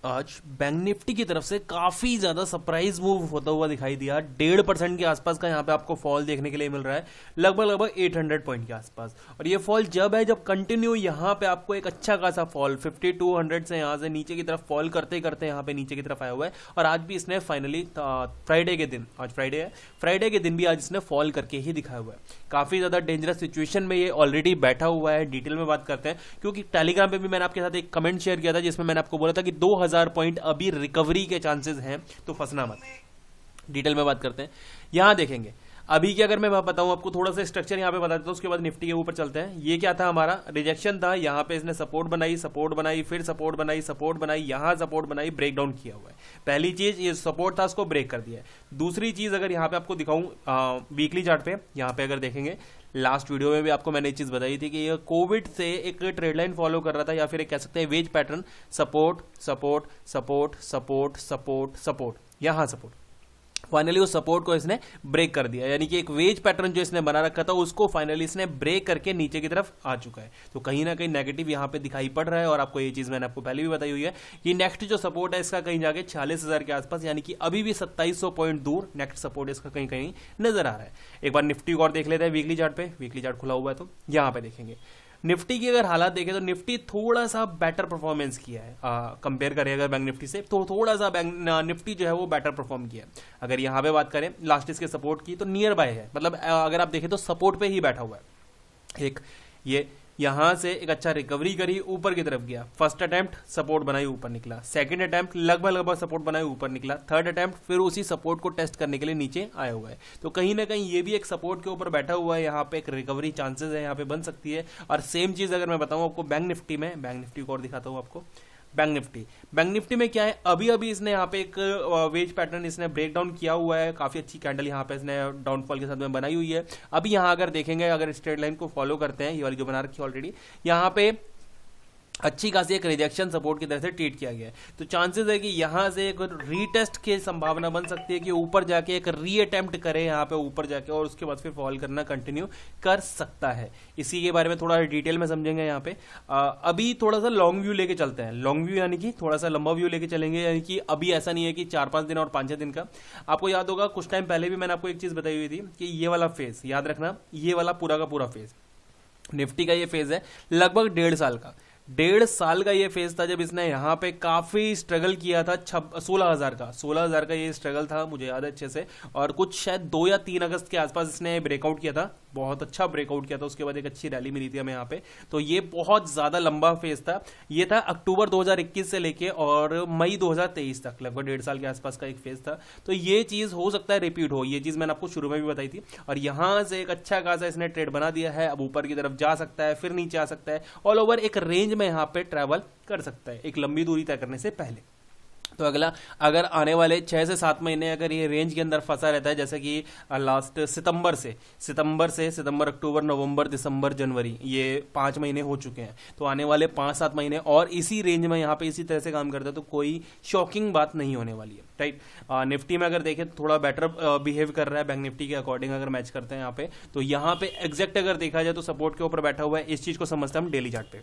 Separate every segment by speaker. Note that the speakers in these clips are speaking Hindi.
Speaker 1: आज बैंक निफ्टी की तरफ से काफी ज्यादा सरप्राइज मूव होता हुआ दिखाई दिया। 1.5% के आसपास का यहाँ पे आपको फॉल देखने के लिए मिल रहा है, लगभग 800 पॉइंट के आसपास। और ये फॉल जब है जब कंटिन्यू यहाँ पे आपको एक अच्छा खासा फॉल 5200 से यहाँ से नीचे की तरफ फॉल करते करते यहाँ पे नीचे की तरफ आया हुआ है। और आज भी इसने फाइनली फ्राइडे के दिन, आज फ्राइडे है, फ्राइडे के दिन भी आज इसने फॉल करके ही दिखाया हुआ है। काफी ज्यादा डेंजरस सिचुएशन में ये ऑलरेडी बैठा हुआ है। डिटेल में बात करते हैं, क्योंकि टेलीग्राम पे भी मैंने आपके साथ एक कमेंट शेयर किया था जिसमें मैंने आपको बोला था कि 2000 पॉइंट अभी रिकवरी के चांसेस हैं, तो फंसना मत। डिटेल में बात करते हैं, यहां देखेंगे अभी की अगर मैं बताऊं आपको थोड़ा सा स्ट्रक्चर यहां पे बता देता हूं, उसके बाद निफ्टी के ऊपर चलते हैं। ये क्या था, हमारा रिजेक्शन था, यहां पे इसने सपोर्ट बनाई, सपोर्ट बनाई, फिर सपोर्ट बनाई, सपोर्ट बनाई, यहां सपोर्ट बनाई, ब्रेक डाउन किया हुआ है। पहली चीज ये सपोर्ट था, उसको ब्रेक कर दिया है। दूसरी चीज अगर यहां पे आपको दिखाऊं वीकली चार्ट पे, यहां पे अगर देखेंगे लास्ट वीडियो में भी आपको मैंने एक चीज बताई थी कि ये कोविड से एक ट्रेड लाइन फॉलो कर रहा था, या फिर एक कह सकते हैं wedge pattern, support support support support support support, यहां सपोर्ट। फाइनली उस सपोर्ट को इसने ब्रेक कर दिया, यानी कि एक वेज पैटर्न जो इसने बना रखा था उसको फाइनली इसने ब्रेक करके नीचे की तरफ आ चुका है। तो कहीं ना कहीं नेगेटिव यहां पे दिखाई पड़ रहा है। और आपको ये चीज मैंने आपको पहले भी बताई हुई है कि नेक्स्ट जो सपोर्ट है इसका कहीं जाके 46,000 के आसपास, यानी कि अभी भी 2700 पॉइंट दूर नेक्स्ट सपोर्ट इसका कहीं कहीं नजर आ रहा है। एक बार निफ्टी को और देख लेते हैं वीकली चार्ट पे। वीकली चार्ट खुला हुआ है तो यहां पे देखेंगे निफ्टी की अगर हालात देखें तो निफ्टी थोड़ा सा बेटर परफॉर्मेंस किया है कंपेयर करें अगर बैंक निफ्टी से, तो थोड़ा सा बैंक निफ्टी जो है वो बेटर परफॉर्म किया है। अगर यहां पे बात करें लास्ट इसके सपोर्ट की तो नियर बाय है, मतलब अगर आप देखें तो सपोर्ट पे ही बैठा हुआ है। एक ये यहां से एक अच्छा रिकवरी करी, ऊपर की तरफ गया। फर्स्ट अटेम्प्ट सपोर्ट बनाई, ऊपर निकला। सेकंड अटेम्प्ट लगभग सपोर्ट बनाई, ऊपर निकला। थर्ड अटेम्प्ट फिर उसी सपोर्ट को टेस्ट करने के लिए नीचे आया हुआ है। तो कहीं ना कहीं ये भी एक सपोर्ट के ऊपर बैठा हुआ है, यहाँ पे एक रिकवरी चांसेस है, यहाँ पे बन सकती है। और सेम चीज अगर मैं बताऊं आपको बैंक निफ्टी में, बैंक निफ्टी को और दिखाता हूं आपको। बैंक निफ्टी में क्या है, अभी अभी इसने यहाँ पे एक वेज पैटर्न इसने ब्रेक डाउन किया हुआ है। काफी अच्छी कैंडल यहाँ पे इसने डाउनफॉल के साथ में बनाई हुई है। अभी यहाँ अगर देखेंगे, अगर स्ट्रेट लाइन को फॉलो करते हैं, ये वाली जो बना रखी है ऑलरेडी, यहाँ पे अच्छी खासी एक रिजेक्शन सपोर्ट की तरह से ट्रीट किया गया है। तो चांसेस है कि यहां से एक रीटेस्ट की संभावना बन सकती है कि ऊपर जाके एक री अटेम्प्ट करे यहाँ पे ऊपर जाके, और उसके बाद फिर फॉल करना कंटिन्यू कर सकता है। इसी के बारे में थोड़ा डिटेल में समझेंगे यहाँ पे। अभी थोड़ा सा लॉन्ग व्यू लेके चलते हैं। लॉन्ग व्यू यानी कि थोड़ा सा लंबा व्यू लेके चलेंगे, यानी कि अभी ऐसा नहीं है कि 4-5 दिन और 5-6 दिन का। आपको याद होगा कुछ टाइम पहले भी मैंने आपको एक चीज बताई हुई थी कि ये वाला फेज याद रखना, ये वाला पूरा का पूरा फेज निफ्टी का ये फेज है लगभग 1.5 साल का। 1.5 साल का ये फेज था जब इसने यहाँ पे काफी स्ट्रगल किया था। 16,000 का ये स्ट्रगल था, मुझे याद है अच्छे से। और कुछ शायद 2 या 3 अगस्त के आसपास इसने ब्रेकआउट किया था, बहुत अच्छा ब्रेकआउट किया था। उसके बाद एक अच्छी रैली मिली थी हमें यहाँ पे। तो ये बहुत ज्यादा लंबा फेज था। ये था अक्टूबर 2021 से लेके और मई 2023 तक, लगभग 1.5 साल के आसपास का एक फेज था। तो ये चीज हो सकता है रिपीट हो, ये चीज मैंने आपको शुरू में भी बताई थी। और यहां से एक अच्छा खासा इसने ट्रेड बना दिया है। अब ऊपर की तरफ जा सकता है, फिर नीचे आ सकता है, ऑल ओवर एक रेंज में यहाँ पे ट्रैवल कर सकता है एक लंबी दूरी तय करने से पहले। तो अगला, अगर आने वाले 6 से 7 महीने अगर ये रेंज के अंदर फंसा रहता है, जैसे कि लास्ट सितंबर, अक्टूबर, नवंबर, दिसंबर, जनवरी, ये 5 महीने हो चुके हैं। तो आने वाले 5-7 महीने और इसी रेंज में यहाँ पे इसी तरह से काम करता है तो कोई शॉकिंग बात नहीं होने वाली है, राइट। निफ्टी में अगर देखें तो थोड़ा बेटर बिहेव कर रहा है बैंक निफ्टी के अकॉर्डिंग अगर मैच करते हैं यहाँ पे। तो यहाँ पे एग्जैक्ट अगर देखा जाए तो सपोर्ट के ऊपर बैठा हुआ है। इस चीज को समझते हैं हम डेली चार्ट पे।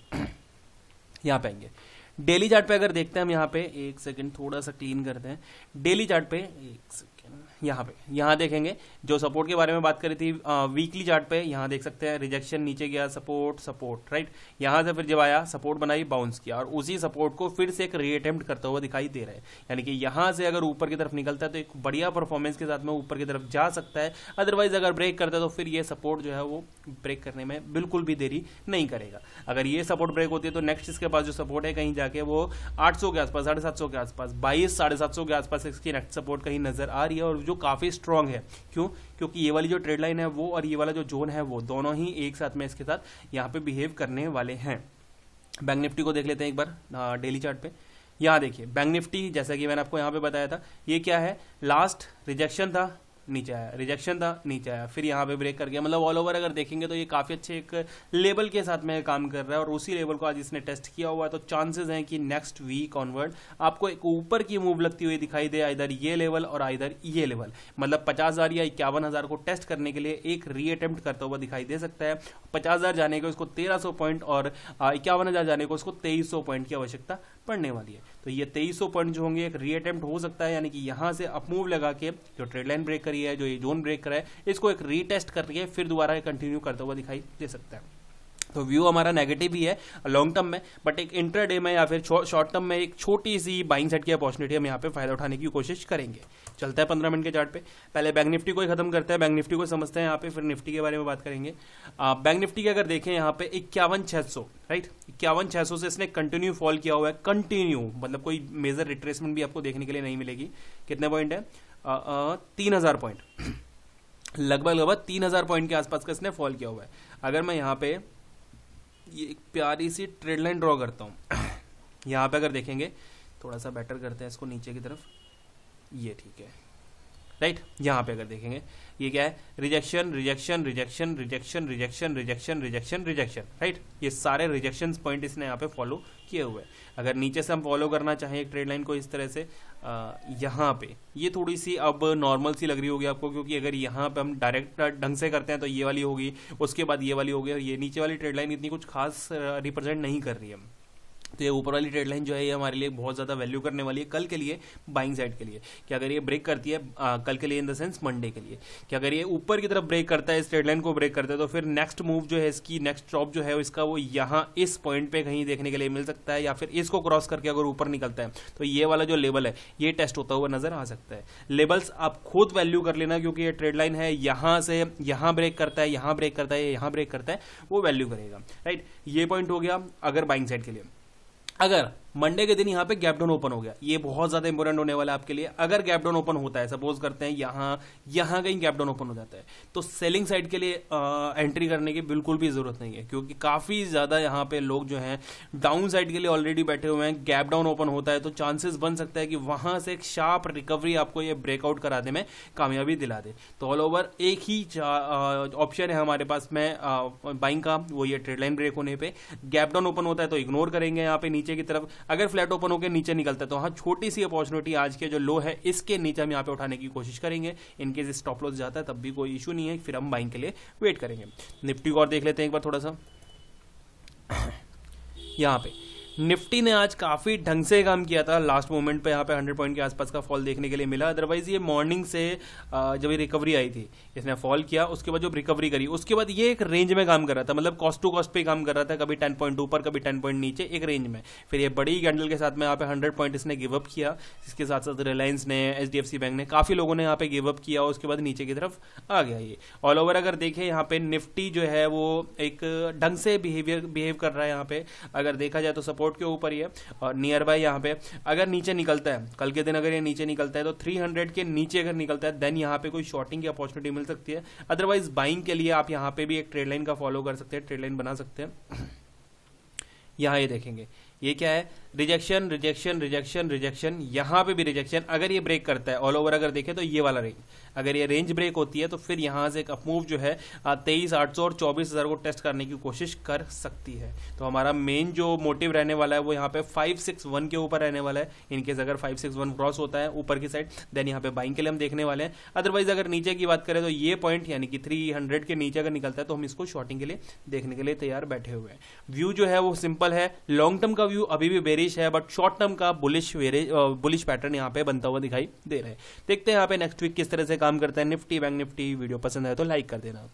Speaker 1: यहाँ पे आएंगे डेली चार्ट पे, अगर देखते हैं हम यहाँ पे, एक सेकंड थोड़ा सा क्लीन करते हैं डेली चार्ट पे, एक सेकंड। यहाँ देखेंगे जो सपोर्ट के बारे में बात करी थी वीकली चार्ट पे, यहाँ देख सकते हैं रिजेक्शन, नीचे गया, सपोर्ट, राइट। यहाँ से फिर जब आया सपोर्ट बनाई, बाउंस किया, और उसी सपोर्ट को फिर से एक रीअटेम्प्ट करता हुआ दिखाई दे रहा है। यानी कि यहाँ से अगर ऊपर की तरफ निकलता है तो एक बढ़िया परफॉर्मेंस के साथ में ऊपर की तरफ जा सकता है। अदरवाइज अगर ब्रेक करता है तो फिर ये सपोर्ट जो है वो ब्रेक करने में बिल्कुल भी देरी नहीं करेगा। अगर ये सपोर्ट ब्रेक होती है तो नेक्स्ट इसके पास जो सपोर्ट है कहीं जाके वो 800 के आसपास, 750 के आसपास, 2200-750 के आसपास इसकी नेक्स्ट सपोर्ट कहीं नजर आ रही है, और जो काफी स्ट्रांग है। क्यों? क्योंकि ये वाली जो ट्रेड लाइन है वो और ये वाला जो जोन है वो दोनों ही एक साथ में इसके साथ यहाँ पे बिहेव करने वाले हैं। बैंक निफ्टी को देख लेते हैं एक बार डेली चार्ट पे। यहाँ देखिए बैंक निफ्टी, जैसा कि मैंने आपको यहाँ पे बताया था, ये क्या है, लास्ट रिजेक्शन था, नीचे आया, रिजेक्शन था, नीचे आया, फिर यहाँ पे ब्रेक कर गया। मतलब ऑल ओवर अगर देखेंगे तो ये काफी अच्छे एक लेवल के साथ में काम कर रहा है, और उसी लेवल को आज इसने टेस्ट किया हुआ है। तो चांसेस हैं कि नेक्स्ट वीक ऑनवर्ड आपको एक ऊपर की मूव लगती हुई दिखाई दे, इधर ये लेवल और इधर ये लेवल, मतलब 50,000 या 51,000 को टेस्ट करने के लिए एक रीअटेम्प्ट करता हुआ दिखाई दे सकता है। 50,000 जाने को इसको 1300 पॉइंट और 51,000 जाने को इसको 2300 पॉइंट की आवश्यकता पड़ने वाली है। तो ये 2300 पॉइंट जो होंगे एक री अटेम्प्ट हो सकता है, यानी कि यहाँ से अप मूव लगा के जो ट्रेड लाइन ब्रेक करी है, जो ये जोन ब्रेक करा है, इसको एक रीटेस्ट करके फिर दोबारा कंटिन्यू करता हुआ दिखाई दे सकता है। तो व्यू हमारा नेगेटिव ही है लॉन्ग टर्म में, बट एक इंट्राडे में या फिर शॉर्ट टर्म में एक छोटी सी बाइंग सेट की अपॉर्चुनिटी हम यहाँ पे फायदा उठाने की कोशिश करेंगे। चलता है 15 मिनट के चार्ट पे। पहले बैंक निफ्टी को ही खत्म करते हैं, बैंक निफ्टी को समझते हैं यहाँ पे, फिर निफ्टी के बारे में बात करेंगे। बैंक निफ्टी के अगर देखें यहाँ पे 51,600, राइट, 51,600 से इसने कंटिन्यू फॉल किया हुआ है, कंटिन्यू, मतलब कोई मेजर रिट्रेसमेंट भी आपको देखने के लिए नहीं मिलेगी। कितने पॉइंट है? 3000 पॉइंट, लगभग 3000 पॉइंट के आसपास का इसने फॉल किया हुआ है। अगर मैं यहाँ पे ये एक प्यारी सी ट्रेड लाइन ड्रॉ करता हूँ, यहाँ पे अगर देखेंगे, थोड़ा सा बेटर करते हैं इसको नीचे की तरफ, ये ठीक है, राइट। यहाँ पे अगर देखेंगे ये क्या है? Rejection, rejection, rejection, rejection, rejection, rejection, rejection, rejection, right. ये सारे रिजेक्शन पॉइंट इसने यहाँ पे फॉलो किए हुए हैं। अगर नीचे से हम फॉलो करना चाहें एक ट्रेड लाइन को इस तरह से, यहाँ पे ये थोड़ी सी अब नॉर्मल सी लग रही होगी आपको, क्योंकि अगर यहाँ पे हम डायरेक्ट ढंग से करते हैं तो ये वाली होगी, उसके बाद ये वाली होगी, और ये नीचे वाली ट्रेड लाइन इतनी कुछ खास रिप्रेजेंट नहीं कर रही है। तो ये ऊपर वाली ट्रेड लाइन जो है ये हमारे लिए बहुत ज़्यादा वैल्यू करने वाली है कल के लिए, बाइंग साइड के लिए, कि अगर ये ब्रेक करती है कल के लिए, इन द सेंस मंडे के लिए, कि अगर ये ऊपर की तरफ ब्रेक करता है, इस ट्रेड लाइन को ब्रेक करता है, तो फिर नेक्स्ट मूव जो है इसकी, नेक्स्ट ड्रॉप जो है इसका, वो यहाँ इस पॉइंट पे कहीं देखने के लिए मिल सकता है, या फिर इसको क्रॉस करके अगर ऊपर निकलता है तो ये वाला जो लेवल है ये टेस्ट होता हुआ नजर आ सकता है। लेवल्स आप खुद वैल्यू कर लेना, क्योंकि ये ट्रेड लाइन है, यहाँ से यहाँ ब्रेक करता है, यहाँ ब्रेक करता है, यहाँ ब्रेक करता है, वो वैल्यू करेगा, राइट। ये पॉइंट हो गया अगर बाइंग साइड के लिए। अगर मंडे के दिन यहाँ पे गैप डाउन ओपन हो गया, ये बहुत ज्यादा इंपॉर्टेंट होने वाला है आपके लिए। अगर गैप डाउन ओपन होता है, सपोज करते हैं यहाँ कहीं गैप डाउन ओपन हो जाता है, तो सेलिंग साइड के लिए एंट्री करने की बिल्कुल भी जरूरत नहीं है, क्योंकि काफी ज्यादा यहाँ पे लोग जो हैं डाउन साइड के लिए ऑलरेडी बैठे हुए हैं। गैप डाउन ओपन होता है तो चांसेस बन सकता है कि वहां से एक शार्प रिकवरी आपको ये ब्रेकआउट कराने में कामयाबी दिला दे। तो ऑल ओवर एक ही ऑप्शन है हमारे पास में बाइंग का, वो ये ट्रेड लाइन ब्रेक होने पे। गैप डाउन ओपन होता है तो इग्नोर करेंगे यहाँ पे नीचे की तरफ। अगर फ्लैट ओपन होकर नीचे निकलता है तो हाँ, छोटी सी अपॉर्चुनिटी आज के जो लो है इसके नीचे हम यहाँ पे उठाने की कोशिश करेंगे। इनकेस स्टॉप लॉस जाता है तब भी कोई इशू नहीं है, फिर हम बाइंग के लिए वेट करेंगे। निफ्टी को और देख लेते हैं एक बार थोड़ा सा। यहाँ पे निफ्टी ने आज काफी ढंग से काम किया था, लास्ट मोमेंट पे यहाँ पे 100 पॉइंट के आसपास का फॉल देखने के लिए मिला। अदरवाइज ये मॉर्निंग से जब ये रिकवरी आई थी, इसने फॉल किया, उसके बाद जब रिकवरी करी उसके बाद ये एक रेंज में काम कर रहा था, मतलब कॉस्ट टू कॉस्ट पे काम कर रहा था, कभी 10 पॉइंट ऊपर, कभी 10 पॉइंट नीचे, एक रेंज में। फिर ये बड़ी कैंडल के साथ में यहाँ पे 100 पॉइंट इसने गिव अप किया। इसके साथ साथ रिलायंस ने, HDFC बैंक ने, काफी लोगों ने यहाँ पे गिव अप किया, उसके बाद नीचे की तरफ आ गया ये। ऑल ओवर अगर देखें यहाँ पे निफ्टी जो है वो एक ढंग से बिहेव कर रहा है। यहाँ पे अगर देखा जाए तो सपोर्ट के ऊपर ही है, और नियर बाय यहाँ पे अगर नीचे निकलता है, कल के दिन अगर ये नीचे निकलता है तो 300 के नीचे अगर निकलता है देन यहाँ पे कोई शॉर्टिंग की अपॉर्चुनिटी मिल सकती है। अदरवाइज बाइंग के लिए आप यहाँ पे भी एक ट्रेड लाइन का फॉलो कर सकते हैं, ट्रेड लाइन बना सकते हैं। यहाँ ये देखेंगे ये क्या है, रिजेक्शन, रिजेक्शन, रिजेक्शन, रिजेक्शन, यहाँ पे भी रिजेक्शन। अगर ये ब्रेक करता है ऑल ओवर अगर देखें तो ये वाला रेंज, अगर ये रेंज ब्रेक होती है तो फिर यहाँ से एक अपमूव जो है 23,800 और 24,000 को टेस्ट करने की कोशिश कर सकती है। तो हमारा मेन जो मोटिव रहने वाला है वो यहाँ पे 561 के ऊपर रहने वाला है। इनकेस अगर 561 क्रॉस होता है ऊपर की साइड देन यहाँ पे बाइंग के लिए हम देखने वाले हैं। अदरवाइज अगर नीचे की बात करें तो ये पॉइंट यानी कि 300 के नीचे अगर निकलता है तो हम इसको शॉर्टिंग के लिए देखने के लिए तैयार बैठे हुए हैं। व्यू जो है वो सिंपल है, लॉन्ग टर्म का व्यू अभी भी बेरिश है, बट शॉर्ट टर्म का बुलिश पैटर्न यहाँ पे बनता हुआ दिखाई दे रहा है। देखते हैं यहाँ पे नेक्स्ट वीक किस तरह से काम करता है निफ्टी, बैंक निफ्टी। वीडियो पसंद है तो लाइक कर देना।